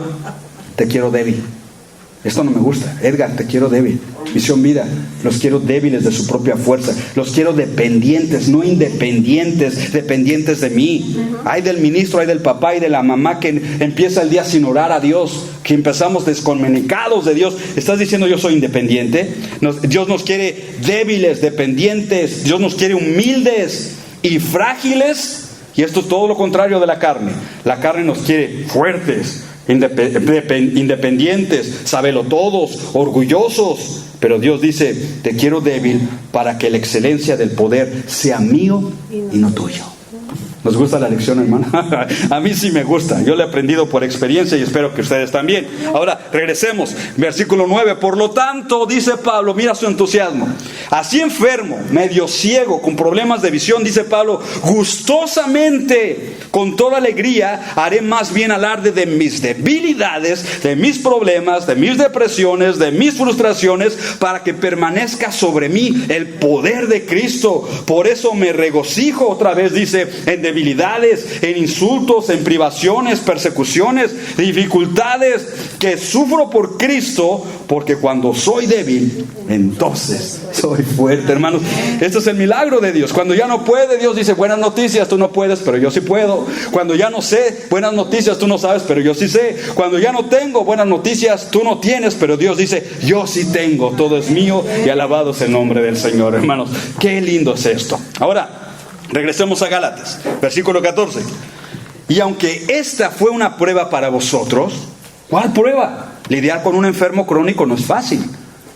te quiero débil. Esto no me gusta. Edgar, te quiero débil. Misión Vida, los quiero débiles de su propia fuerza. Los quiero dependientes, no independientes, dependientes de mí. Hay del ministro, hay del papá y de la mamá que empieza el día sin orar a Dios, que empezamos descomunicados de Dios. ¿Estás diciendo yo soy independiente? Dios nos quiere débiles, dependientes. Dios nos quiere humildes y frágiles. Y esto es todo lo contrario de la carne. La carne nos quiere fuertes, independientes, sabelotodos, orgullosos. Pero Dios dice, te quiero débil para que la excelencia del poder sea mío y no tuyo. ¿Nos gusta la lección, hermano? A mí sí me gusta. Yo la he aprendido por experiencia y espero que ustedes también. Ahora, regresemos. Versículo 9. Por lo tanto, dice Pablo, mira su entusiasmo. Así enfermo, medio ciego, con problemas de visión, dice Pablo, gustosamente, con toda alegría, haré más bien alarde de mis debilidades, de mis problemas, de mis depresiones, de mis frustraciones, para que permanezca sobre mí el poder de Cristo. Por eso me regocijo, otra vez dice, en debilidades, en insultos, en privaciones, persecuciones, dificultades que sufro por Cristo, porque cuando soy débil, entonces soy fuerte, hermanos. Este es el milagro de Dios. Cuando ya no puede, Dios dice, buenas noticias, tú no puedes, pero yo sí puedo. Cuando ya no sé, buenas noticias, tú no sabes, pero yo sí sé. Cuando ya no tengo buenas noticias, tú no tienes, pero Dios dice, yo sí tengo, todo es mío y alabado es el nombre del Señor, hermanos. Qué lindo es esto. Ahora, regresemos a Gálatas, versículo 14. Y aunque esta fue una prueba para vosotros, ¿cuál prueba? Lidiar con un enfermo crónico no es fácil.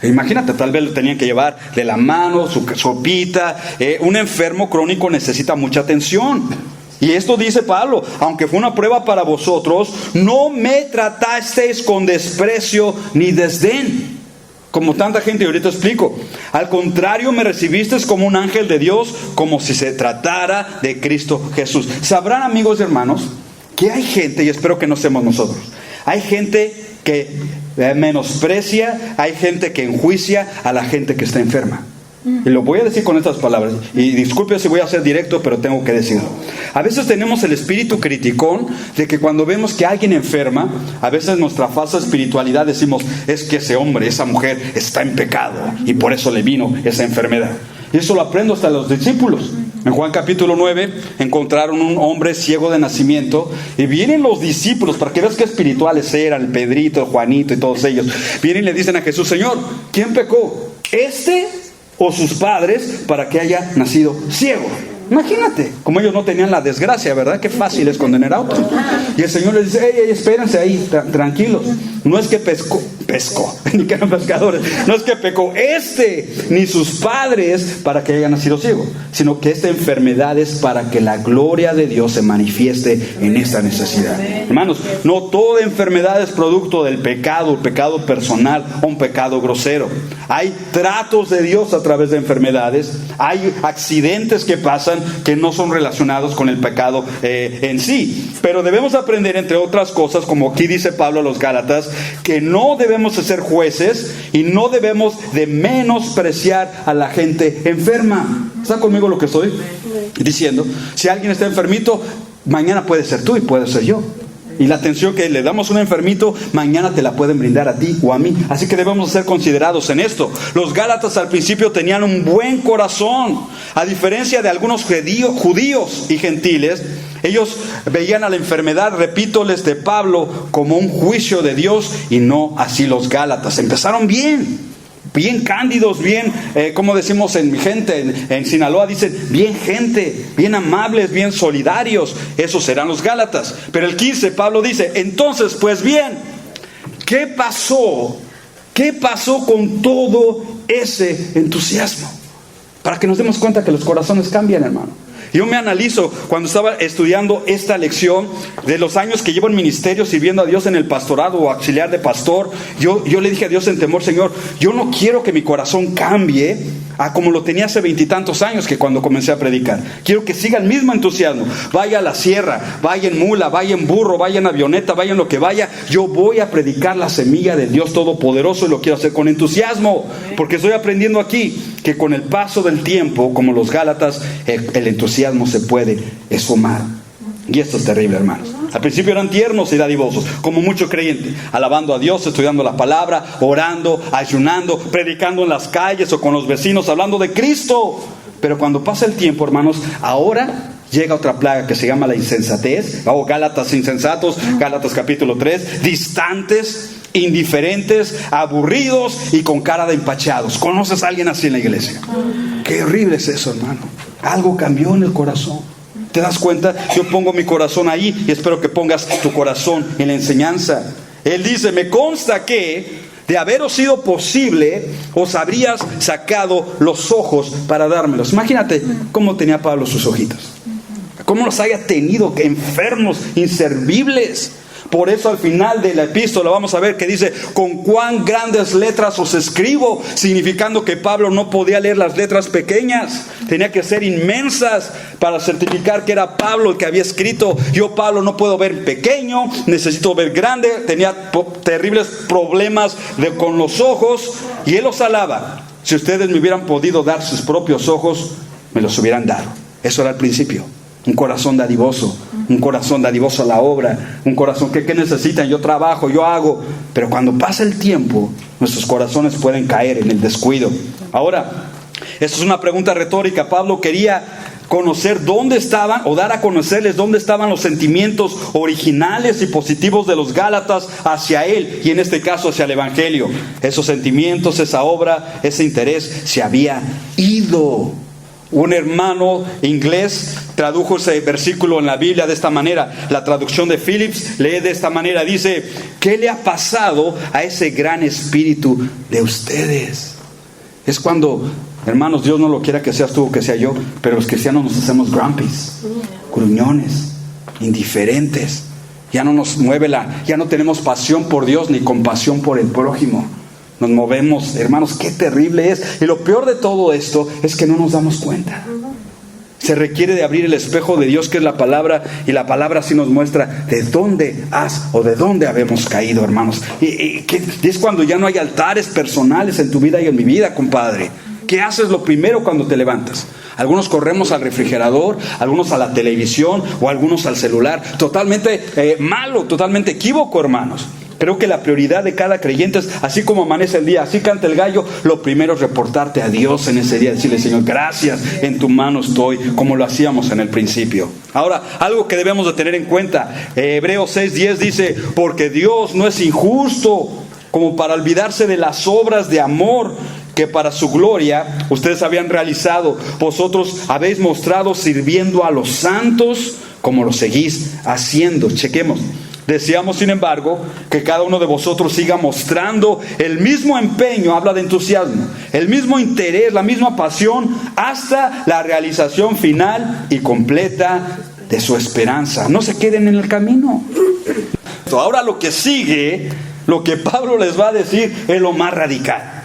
Imagínate, tal vez lo tenían que llevar de la mano, su sopita. Un enfermo crónico necesita mucha atención. Y esto dice Pablo, aunque fue una prueba para vosotros, no me tratasteis con desprecio ni desdén, como tanta gente, y ahorita explico. Al contrario, me recibisteis como un ángel de Dios, como si se tratara de Cristo Jesús. Sabrán, amigos y hermanos, que hay gente, y espero que no seamos nosotros, hay gente que menosprecia, hay gente que enjuicia a la gente que está enferma. Y lo voy a decir con estas palabras, y disculpe si voy a ser directo, pero tengo que decirlo. A veces tenemos el espíritu criticón de que cuando vemos que alguien enferma, a veces nuestra falsa espiritualidad decimos, es que ese hombre, esa mujer está en pecado y por eso le vino esa enfermedad. Y eso lo aprendo hasta los discípulos. En Juan capítulo 9 encontraron un hombre ciego de nacimiento, y vienen los discípulos, para que veas qué espirituales eran, el Pedrito, el Juanito y todos ellos. Vienen y le dicen a Jesús, Señor, ¿quién pecó? ¿Este o sus padres para que haya nacido ciego? Imagínate, como ellos no tenían la desgracia, ¿verdad? Qué fácil es condenar a otros. Y el Señor les dice, hey, espérense ahí, tranquilos. No es que pescó, ni que eran pescadores. No es que pecó ni sus padres para que haya nacido ciego, sino que esta enfermedad es para que la gloria de Dios se manifieste en esta necesidad. Hermanos, no toda enfermedad es producto del pecado, un pecado personal o un pecado grosero. Hay tratos de Dios a través de enfermedades. Hay accidentes que pasan que no son relacionados con el pecado en sí. Pero debemos aprender, entre otras cosas, como aquí dice Pablo a los Gálatas, que no debemos de ser jueces y no debemos de menospreciar a la gente enferma. ¿Está conmigo lo que estoy diciendo? Si alguien está enfermito, mañana puede ser tú y puede ser yo. y la atención que le damos a un enfermito, mañana te la pueden brindar a ti o a mí. Así que debemos ser considerados en esto. Los Gálatas al principio tenían un buen corazón. A diferencia de algunos judíos y gentiles, ellos veían a la enfermedad, repítoles de Pablo, como un juicio de Dios, y no así los Gálatas. Empezaron bien cándidos, bien, como decimos en mi gente, en Sinaloa dicen, bien gente, bien amables, bien solidarios. Esos serán los Gálatas. Pero el 15, Pablo dice, entonces, pues bien, ¿qué pasó? ¿Qué pasó con todo ese entusiasmo? Para que nos demos cuenta que los corazones cambian, hermano. Yo me analizo cuando estaba estudiando esta lección de los años que llevo en ministerio sirviendo a Dios en el pastorado o auxiliar de pastor. Yo le dije a Dios en temor, Señor, yo no quiero que mi corazón cambie a como lo tenía hace 20 y tantos años que cuando comencé a predicar. Quiero que siga el mismo entusiasmo. Vaya a la sierra, vaya en mula, vaya en burro, vaya en avioneta, vaya en lo que vaya. Yo voy a predicar la semilla de Dios Todopoderoso y lo quiero hacer con entusiasmo. Porque estoy aprendiendo aquí que con el paso del tiempo, como los Gálatas, el entusiasmo se puede esfumar. Y esto es terrible, hermanos. Al principio eran tiernos y dadivosos, como mucho creyente, alabando a Dios, estudiando la palabra, orando, ayunando, predicando en las calles o con los vecinos, hablando de Cristo. Pero cuando pasa el tiempo, hermanos, ahora llega otra plaga que se llama la insensatez. Gálatas insensatos, Gálatas capítulo 3, distantes, indiferentes, aburridos y con cara de empachados. ¿Conoces a alguien así en la iglesia? Qué horrible es eso, hermano. Algo cambió en el corazón. ¿Te das cuenta? Yo pongo mi corazón ahí y espero que pongas tu corazón en la enseñanza. Él dice, me consta que de haberos sido posible, os habrías sacado los ojos para dármelos. Imagínate cómo tenía Pablo sus ojitos. Cómo los haya tenido, enfermos, inservibles. Por eso al final de la epístola vamos a ver que dice, con cuán grandes letras os escribo, significando que Pablo no podía leer las letras pequeñas, tenía que ser inmensas para certificar que era Pablo el que había escrito. Yo, Pablo, no puedo ver pequeño, necesito ver grande. Tenía terribles problemas con los ojos y él los alaba. Si ustedes me hubieran podido dar sus propios ojos, me los hubieran dado. Eso era el principio. Un corazón dadivoso a la obra, un corazón que ¿qué necesitan? Yo trabajo, yo hago. Pero cuando pasa el tiempo, nuestros corazones pueden caer en el descuido. Ahora, esto es una pregunta retórica. Pablo quería conocer dónde estaban, o dar a conocerles dónde estaban los sentimientos originales y positivos de los Gálatas hacia él, y en este caso hacia el Evangelio. Esos sentimientos, esa obra, ese interés se había ido. Un hermano inglés tradujo ese versículo en la Biblia de esta manera. La traducción de Phillips lee de esta manera. Dice, ¿qué le ha pasado a ese gran espíritu de ustedes? Es cuando, hermanos, Dios no lo quiera que seas tú o que sea yo, pero los cristianos nos hacemos grumpies, gruñones, indiferentes. Ya no nos mueve ya no tenemos pasión por Dios ni compasión por el prójimo. Nos movemos, hermanos, qué terrible es. Y lo peor de todo esto es que no nos damos cuenta. Se requiere de abrir el espejo de Dios, que es la palabra, y la palabra sí nos muestra de dónde de dónde habemos caído, hermanos. Y es cuando ya no hay altares personales en tu vida y en mi vida, compadre. ¿Qué haces lo primero cuando te levantas? Algunos corremos al refrigerador, algunos a la televisión o algunos al celular. Totalmente malo, totalmente equívoco, hermanos. Creo que la prioridad de cada creyente es, así como amanece el día, así canta el gallo, lo primero es reportarte a Dios en ese día, decirle, Señor, gracias, en tu mano estoy, como lo hacíamos en el principio. Ahora, algo que debemos de tener en cuenta, Hebreos 6:10 dice, porque Dios no es injusto como para olvidarse de las obras de amor que para su gloria ustedes habían realizado. Vosotros habéis mostrado sirviendo a los santos como lo seguís haciendo. Chequemos. Deseamos, sin embargo, que cada uno de vosotros siga mostrando el mismo empeño, habla de entusiasmo, el mismo interés, la misma pasión, hasta la realización final y completa de su esperanza. No se queden en el camino. Ahora lo que sigue, lo que Pablo les va a decir, es lo más radical.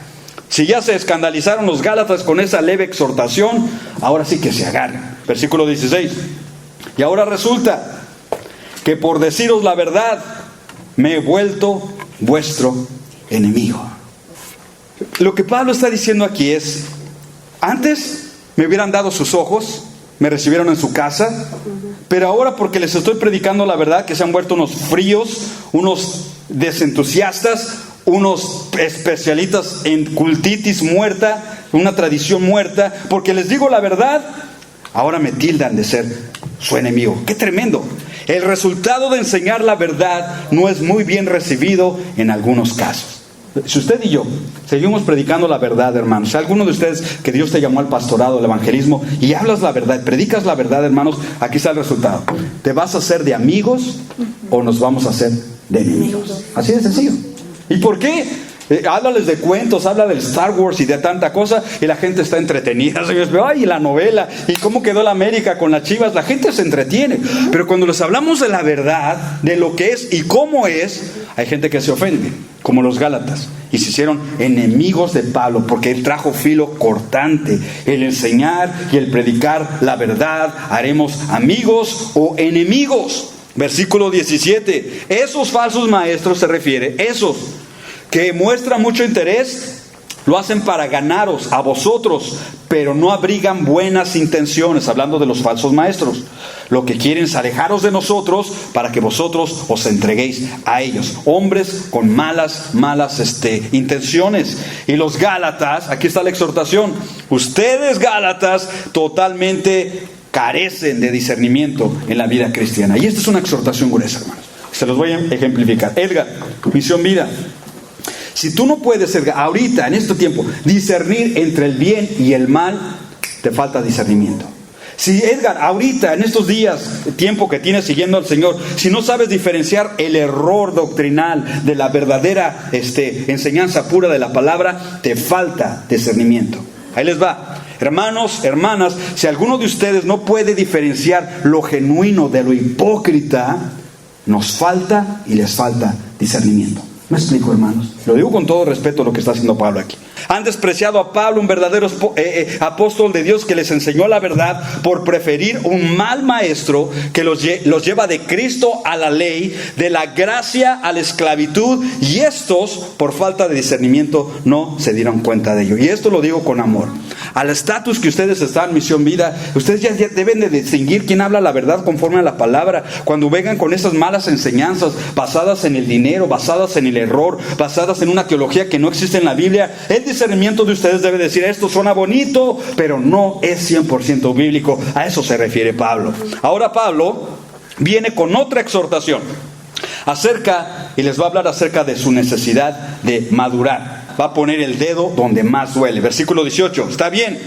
Si ya se escandalizaron los Gálatas con esa leve exhortación, ahora sí que se agarran. Versículo 16. Y ahora resulta que por deciros la verdad, me he vuelto vuestro enemigo. Lo que Pablo está diciendo aquí es, antes me hubieran dado sus ojos, me recibieron en su casa, pero ahora porque les estoy predicando la verdad, que se han vuelto unos fríos, unos desentusiastas, unos especialistas en cultitis muerta, una tradición muerta, porque les digo la verdad, ahora me tildan de ser su enemigo. ¡Qué tremendo! El resultado de enseñar la verdad no es muy bien recibido en algunos casos. Si usted y yo seguimos predicando la verdad, hermanos, si alguno de ustedes que Dios te llamó al pastorado, al evangelismo, y hablas la verdad, predicas la verdad, hermanos, aquí está el resultado. ¿Te vas a hacer de amigos o nos vamos a hacer de enemigos? Así de sencillo. ¿Y por qué? Háblales de cuentos, habla del Star Wars y de tanta cosa, y la gente está entretenida. Ay, y la novela, y cómo quedó la América con las Chivas, la gente se entretiene. Pero cuando les hablamos de la verdad, de lo que es y cómo es, hay gente que se ofende, como los Gálatas, y se hicieron enemigos de Pablo, porque él trajo filo cortante. El enseñar y el predicar la verdad, haremos amigos o enemigos. Versículo 17, esos falsos maestros se refiere, esos que muestran mucho interés, lo hacen para ganaros a vosotros, pero no abrigan buenas intenciones, hablando de los falsos maestros. Lo que quieren es alejaros de nosotros para que vosotros os entreguéis a ellos. Hombres con malas intenciones. Y los Gálatas, aquí está la exhortación, ustedes Gálatas totalmente carecen de discernimiento en la vida cristiana. Y esta es una exhortación gruesa, hermanos. Se los voy a ejemplificar. Edgar, Misión Vida. Si tú no puedes, ahorita, en este tiempo, discernir entre el bien y el mal, te falta discernimiento. Si, Edgar, ahorita, en estos días, tiempo que tienes siguiendo al Señor, si no sabes diferenciar el error doctrinal de la verdadera enseñanza pura de la palabra, te falta discernimiento. Ahí les va. Hermanos, hermanas, si alguno de ustedes no puede diferenciar lo genuino de lo hipócrita, nos falta y les falta discernimiento. ¿Me explico, hermanos? Lo digo con todo respeto a lo que está haciendo Pablo aquí. Han despreciado a Pablo, un verdadero apóstol de Dios que les enseñó la verdad, por preferir un mal maestro que los lleva de Cristo a la ley, de la gracia a la esclavitud, y estos, por falta de discernimiento, no se dieron cuenta de ello. Y esto lo digo con amor. Al estatus que ustedes están, Misión Vida, ustedes ya deben de distinguir quién habla la verdad conforme a la palabra. Cuando vengan con esas malas enseñanzas basadas en el dinero, basadas en el error, basadas en una teología que no existe en la Biblia, el discernimiento de ustedes debe decir: esto suena bonito, pero no es 100% bíblico. A eso se refiere Pablo. Ahora Pablo viene con otra exhortación y les va a hablar acerca de su necesidad de madurar. Va a poner el dedo donde más duele. Versículo 18, está bien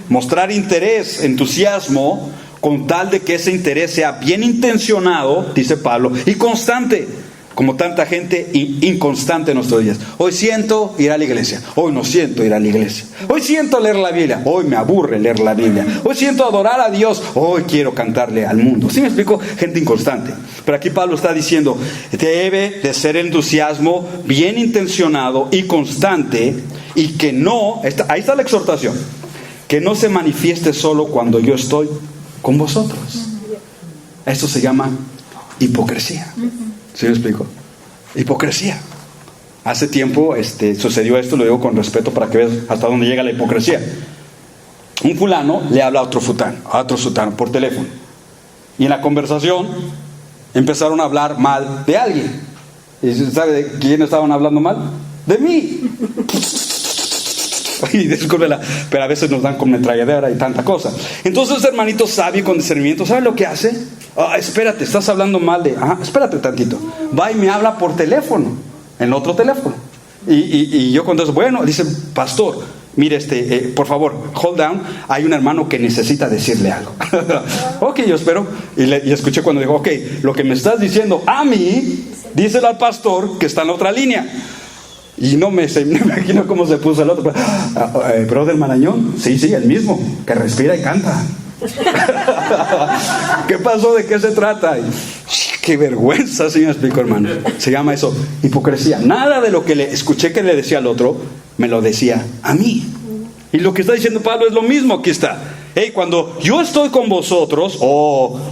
mostrar interés, entusiasmo, con tal de que ese interés sea bien intencionado, dice Pablo, y constante, como tanta gente inconstante en nuestros días. Hoy siento ir a la iglesia, hoy no siento ir a la iglesia. Hoy siento leer la Biblia, hoy me aburre leer la Biblia. Hoy siento adorar a Dios, hoy quiero cantarle al mundo. ¿Sí me explico? Gente inconstante. Pero aquí Pablo está diciendo, debe de ser entusiasmo bien intencionado y constante, y que no, ahí está la exhortación, que no se manifieste solo cuando yo estoy con vosotros. Esto se llama hipocresía. ¿Sí me explico? Hipocresía. Hace tiempo sucedió esto, lo digo con respeto para que veas hasta dónde llega la hipocresía. Un fulano le habla a otro sutano por teléfono, y en la conversación empezaron a hablar mal de alguien. ¿Y sabe de quién estaban hablando mal? De mí. Y discúlpela, pero a veces nos dan con metralladora y tanta cosa. Entonces, hermanito sabio con discernimiento, ¿sabe lo que hace? Espérate, estás hablando mal de... espérate tantito. Va y me habla por teléfono, en otro teléfono. Y yo contesto, bueno, dice, pastor, mire, por favor, hold down, hay un hermano que necesita decirle algo. Ok, yo espero. Y escuché cuando dijo, ok, lo que me estás diciendo a mí, díselo al pastor que está en la otra línea. Y no me imagino cómo se puso el otro. Brother Marañón, sí, el mismo, que respira y canta. ¿Qué pasó? ¿De qué se trata? Qué vergüenza, si me explico, hermano. Se llama eso hipocresía. Nada de lo que le escuché que le decía al otro me lo decía a mí. Y lo que está diciendo Pablo es lo mismo. Aquí está. Cuando yo estoy con vosotros,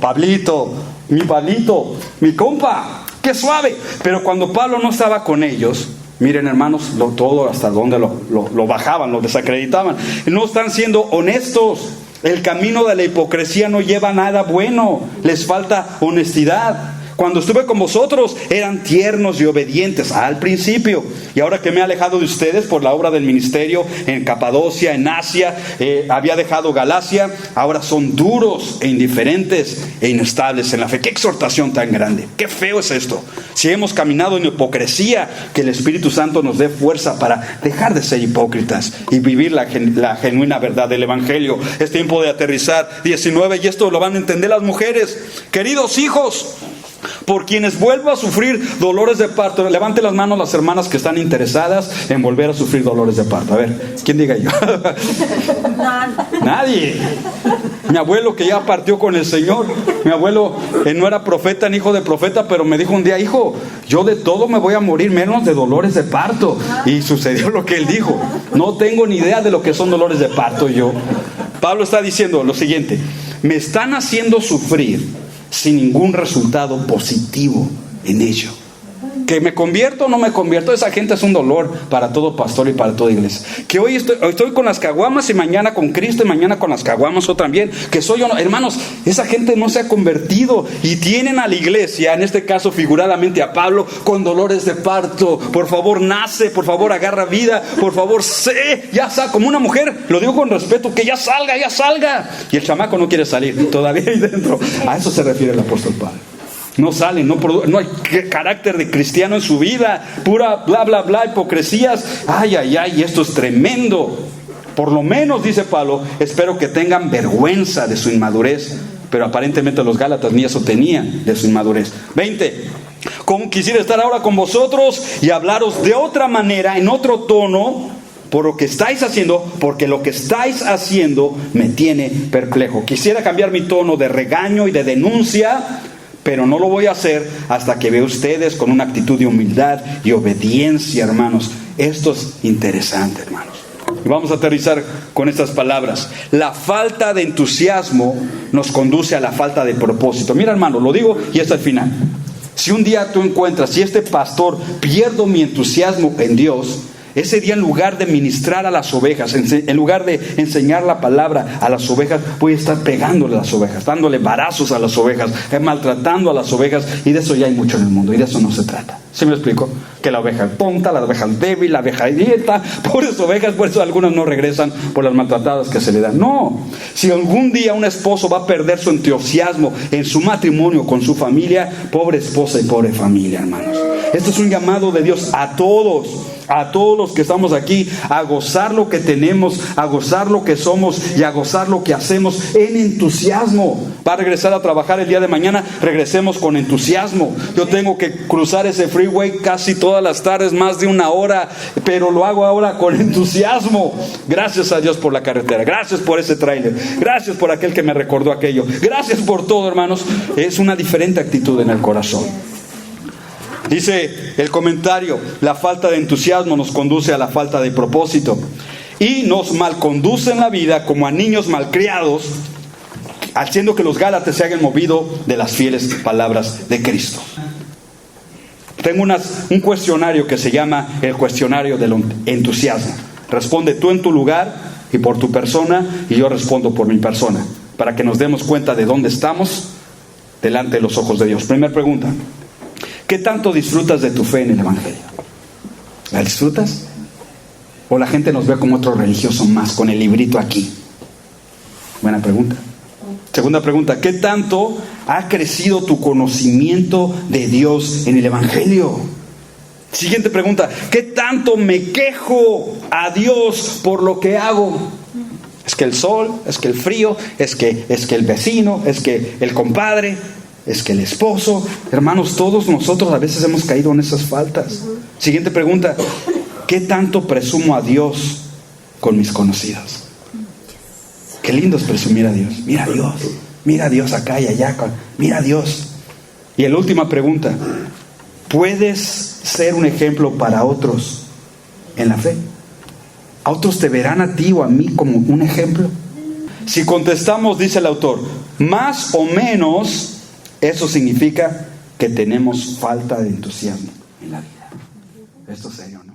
Pablito, mi compa, qué suave. Pero cuando Pablo no estaba con ellos, miren, hermanos, todo hasta donde lo bajaban, lo desacreditaban. No están siendo honestos. El camino de la hipocresía no lleva a nada bueno. Les falta honestidad. Cuando estuve con vosotros eran tiernos y obedientes al principio. Y ahora que me he alejado de ustedes por la obra del ministerio en Capadocia, en Asia, había dejado Galacia, ahora son duros e indiferentes e inestables en la fe. ¡Qué exhortación tan grande! ¡Qué feo es esto! Si hemos caminado en hipocresía, que el Espíritu Santo nos dé fuerza para dejar de ser hipócritas y vivir la genuina verdad del Evangelio. Es tiempo de aterrizar. 19, y esto lo van a entender las mujeres. Queridos hijos, por quienes vuelvo a sufrir dolores de parto. Levante las manos las hermanas que están interesadas en volver a sufrir dolores de parto. A ver, ¿quién diga yo? Nadie. Mi abuelo, que ya partió con el Señor. Mi abuelo no era profeta ni hijo de profeta, pero me dijo un día: hijo, yo de todo me voy a morir menos de dolores de parto. Y sucedió lo que él dijo. No tengo ni idea de lo que son dolores de parto yo. Pablo está diciendo lo siguiente: me están haciendo sufrir sin ningún resultado positivo en ello. Que me convierto o no me convierto, esa gente es un dolor para todo pastor y para toda iglesia. Que hoy estoy con las caguamas y mañana con Cristo y mañana con las caguamas o también. Que soy yo, no. Hermanos, esa gente no se ha convertido y tienen a la iglesia, en este caso figuradamente a Pablo, con dolores de parto. Por favor, nace, por favor, agarra vida, por favor, ya salga, como una mujer, lo digo con respeto, que ya salga. Y el chamaco no quiere salir, todavía ahí dentro. A eso se refiere el apóstol Pablo. No salen, no hay carácter de cristiano en su vida, pura bla bla bla, hipocresías. Ay, esto es tremendo. Por lo menos, dice Pablo, espero que tengan vergüenza de su inmadurez. Pero aparentemente los Gálatas ni eso tenían de su inmadurez. 20. Como quisiera estar ahora con vosotros y hablaros de otra manera, en otro tono, por lo que estáis haciendo, porque lo que estáis haciendo me tiene perplejo. Quisiera cambiar mi tono de regaño y de denuncia, pero no lo voy a hacer hasta que vea ustedes con una actitud de humildad y obediencia, hermanos. Esto es interesante, hermanos. Y vamos a aterrizar con estas palabras. La falta de entusiasmo nos conduce a la falta de propósito. Mira, hermano, lo digo y hasta el final. Si un día tú encuentras, si este pastor pierdo mi entusiasmo en Dios, ese día, en lugar de ministrar a las ovejas, en lugar de enseñar la palabra a las ovejas, voy a estar pegándole a las ovejas, dándole varazos a las ovejas, maltratando a las ovejas. Y de eso ya hay mucho en el mundo, y de eso no se trata. ¿Sí me explico? Que la oveja es tonta, la oveja es débil, la oveja es dieta, pobres ovejas, por eso algunas no regresan por las maltratadas que se le dan. No, si algún día un esposo va a perder su entusiasmo en su matrimonio con su familia, pobre esposa y pobre familia, hermanos. Esto es un llamado de Dios a todos los que estamos aquí, a gozar lo que tenemos, a gozar lo que somos y a gozar lo que hacemos en entusiasmo. Va a regresar a trabajar el día de mañana, regresemos con entusiasmo. Yo tengo que cruzar ese freeway casi todas las tardes, más de una hora, pero lo hago ahora con entusiasmo. Gracias a Dios por la carretera, gracias por ese tráiler, gracias por aquel que me recordó aquello, gracias por todo, hermanos. Es una diferente actitud en el corazón. Dice el comentario: la falta de entusiasmo nos conduce a la falta de propósito y nos malconduce en la vida como a niños malcriados, haciendo que los Gálatas se hayan movido de las fieles palabras de Cristo. Tengo un cuestionario que se llama el cuestionario del entusiasmo. Responde tú en tu lugar y por tu persona, y yo respondo por mi persona, para que nos demos cuenta de dónde estamos delante de los ojos de Dios. Primera pregunta: ¿qué tanto disfrutas de tu fe en el Evangelio? ¿La disfrutas? ¿O la gente nos ve como otro religioso más, con el librito aquí? Buena pregunta. Segunda pregunta: ¿qué tanto ha crecido tu conocimiento de Dios en el Evangelio? Siguiente pregunta: ¿qué tanto me quejo a Dios por lo que hago? Es que el sol, es que el frío, es que el vecino, es que el compadre, es que el esposo. Hermanos, todos nosotros a veces hemos caído en esas faltas. Siguiente pregunta: ¿qué tanto presumo a Dios con mis conocidos? Qué lindo es presumir a Dios. Mira a Dios acá y allá, mira a Dios. Y la última pregunta: ¿puedes ser un ejemplo para otros en la fe? ¿A otros te verán a ti o a mí como un ejemplo? Si contestamos, dice el autor, más o menos, eso significa que tenemos falta de entusiasmo en la vida. Esto es serio, ¿no?